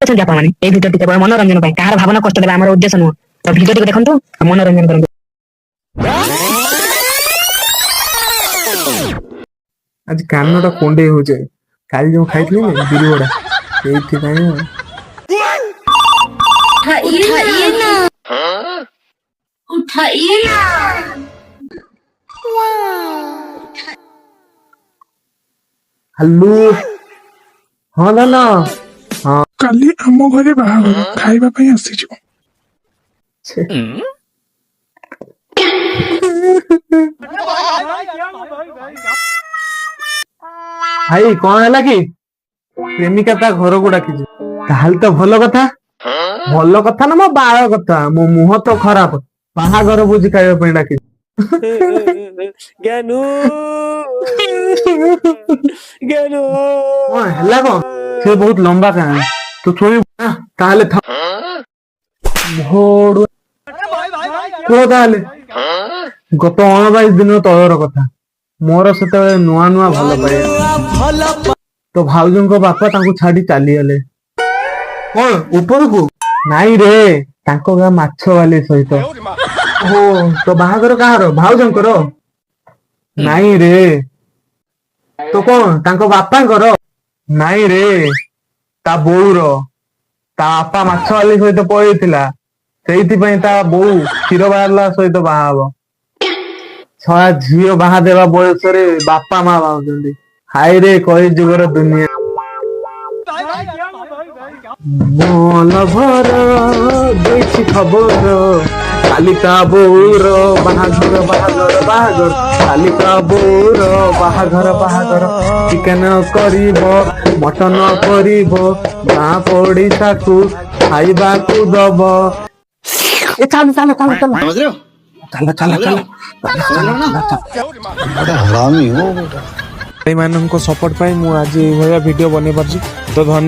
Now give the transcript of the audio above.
देखुछन आपण माने ए भिडियो केवल मनोरंजन पय कार भावना कष्ट देबा हमर उद्देश्य नु तो भिडियो टिक देखंतु मनोरंजन करंतु। आज कानटा कोंडे हो जाए काली जो खाइथली ने बिरी वडा एथि काई उठाइए ना उठाइए ना। हल्लू हाँ ना हाँ काली आम घरे बाहाघर खाइबा पई आसीछु। भाई कौन है कि प्रेमिका ता घर को डाकी ताहल तो भलो कथा ना मो बाळ कथा मो मुह तो खराब बाहाघर बुझी खाइबा पई डाकी ज्ञानू ज्ञानू कौन हल्ला कौन से बहुत लंबा कहानी तो छोड़ी ताहले था भोड़ को ताहले गत 29 दिन तलर कथा मोर सेते नुआ नुआ भल पाए तो भाउजन को बापा तांको छाड़ी चली गले कौन ऊपर को नाई रे तांको गा माछ वाली सहित ओ तो बाहागर कहार भाउजन करो नाई रे तो कौन तांको बापा करो नाई रे ता बोउर ता बापा माछ वाली सहित पळेइथिला सेइथि पई ता बोउ क्षीर बारला सहित बाहाबो छा झील बाहा देवा बयस रे बापा माँ बाउचंदी हाय रे कई जुगर दुनिया मोल भर देछि खबर कालिका बोर बाहाघर बाहाघर बाहाघर कालिका बोर बाहाघर चिकेन करिब मटन करिब गाँ पड़िशा को खाइबा को दब ए चल चल चल चल समझ रहे हो? चल चल चल हरामी हो भाई मानन को सपोर्ट पाई मु आज ए भलिया वीडियो बने परछि तो धन्यवाद।